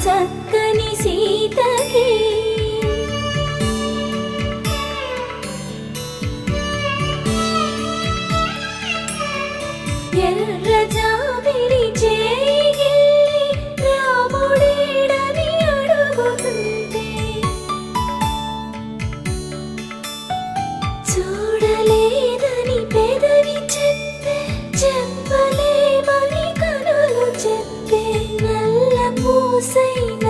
చక్కని సీతకి ఎర్ర జాబిలి చేయి రాముడేడని అడుగుతుంటే చూడలేదని పెదవి చెప్పే చెప్పలేమని కనులు చెప్పే నల్ల పూసైన